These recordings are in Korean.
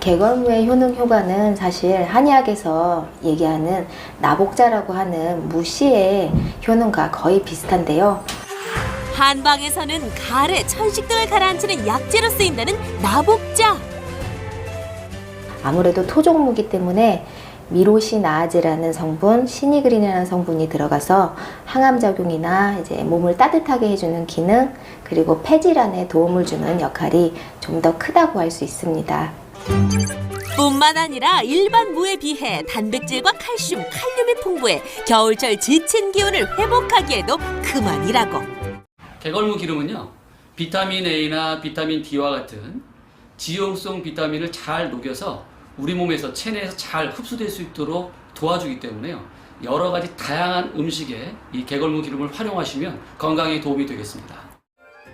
개걸무의 효능 효과는 사실 한의학에서 얘기하는 나복자라고 하는 무씨의 효능과 거의 비슷한데요. 한방에서는 가래, 천식 등을 가라앉히는 약재로 쓰인다는 나복자. 아무래도 토종무기 때문에 미로시나아즈라는 성분, 시니그린이라는 성분이 들어가서 항암작용이나 이제 몸을 따뜻하게 해주는 기능, 그리고 폐질환에 도움을 주는 역할이 좀 더 크다고 할 수 있습니다. 뿐만 아니라 일반 무에 비해 단백질과 칼슘, 칼륨이 풍부해 겨울철 지친 기운을 회복하기에도 그만이라고. 개걸무 기름은요, 비타민 A나 비타민 D와 같은 지용성 비타민을 잘 녹여서 우리 몸에서 체내에서 잘 흡수될 수 있도록 도와주기 때문에요. 여러 가지 다양한 음식에 이 개걸무 기름을 활용하시면 건강에 도움이 되겠습니다.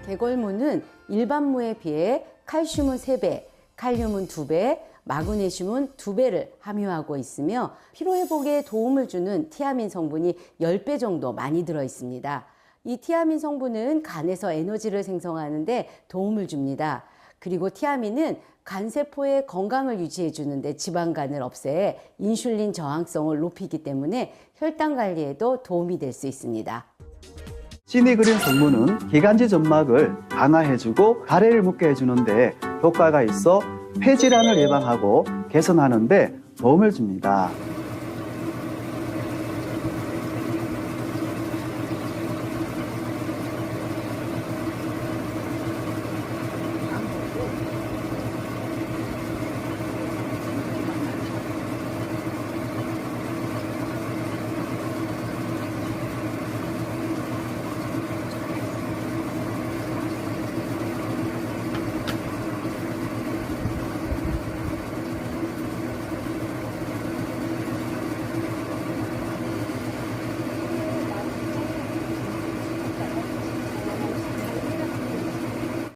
개걸무는 일반 무에 비해 칼슘은 3배, 칼륨은 2배, 마그네슘은 2배를 함유하고 있으며 피로회복에 도움을 주는 티아민 성분이 10배 정도 많이 들어 있습니다. 이 티아민 성분은 간에서 에너지를 생성하는 데 도움을 줍니다. 그리고 티아민은 간세포의 건강을 유지해 주는데 지방간을 없애 인슐린 저항성을 높이기 때문에 혈당 관리에도 도움이 될 수 있습니다. 시니그린 성분은 기관지 점막을 강화해주고 가래를 묻게 해주는데 효과가 있어 폐질환을 예방하고 개선하는 데 도움을 줍니다.